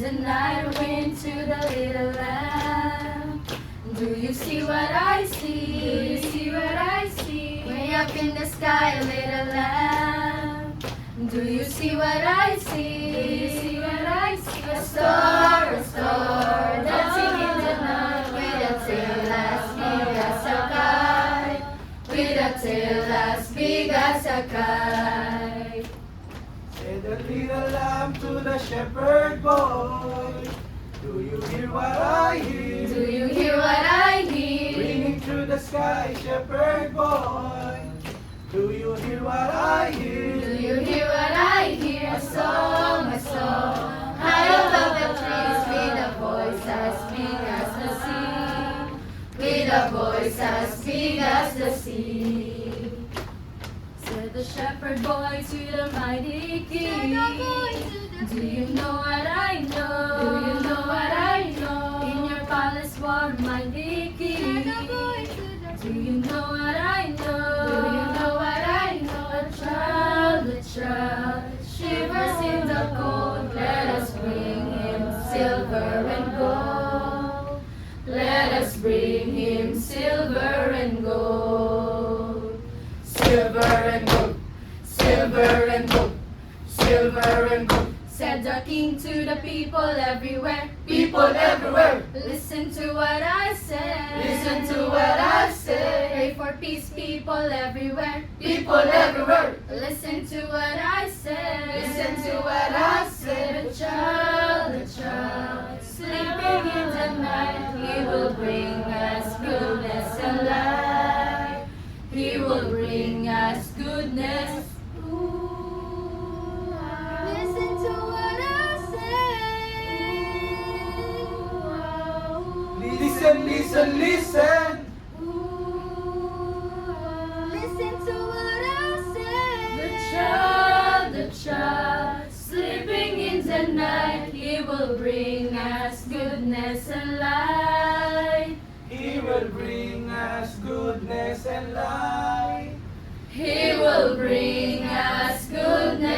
the night wind to the little lamb. Do you see what I see? Do you see what I see? Way up in the sky, a little lamb. Do you see what I see? Do you see what I see? A star, dancing in the night with a tail as big as a kite. With a tail as big as a kite. Said the little lamb to the shepherd boy, do you hear what I hear? Do you hear what I hear? Ringing through the sky, shepherd boy, do you hear what I hear? Do you hear what I hear? A song, high above the trees, with a voice as big as the sea. With a voice as big as the sea. Said the shepherd boy to the mighty king. Do you know what I know? Do you know what I know? In your palace warm, mighty king. Do you know what I know? Do you know what I know? A child, shivers in the cold. Let us bring him silver and gold. Let us bring him silver and gold. Silver and gold, silver and gold, silver and gold. Said the king to the people everywhere. People everywhere, Listen to what I say. listen to what I say. Pray for peace, people everywhere. People everywhere, Listen to what I say. listen to what I say. The child, sleeping in the night. He will bring us goodness and light. He will bring us goodness. Listen to what I say. Listen, listen, listen. Listen to what I say. The child, sleeping in the night. He will bring us goodness and light. He will bring us goodness and light. He will bring us goodness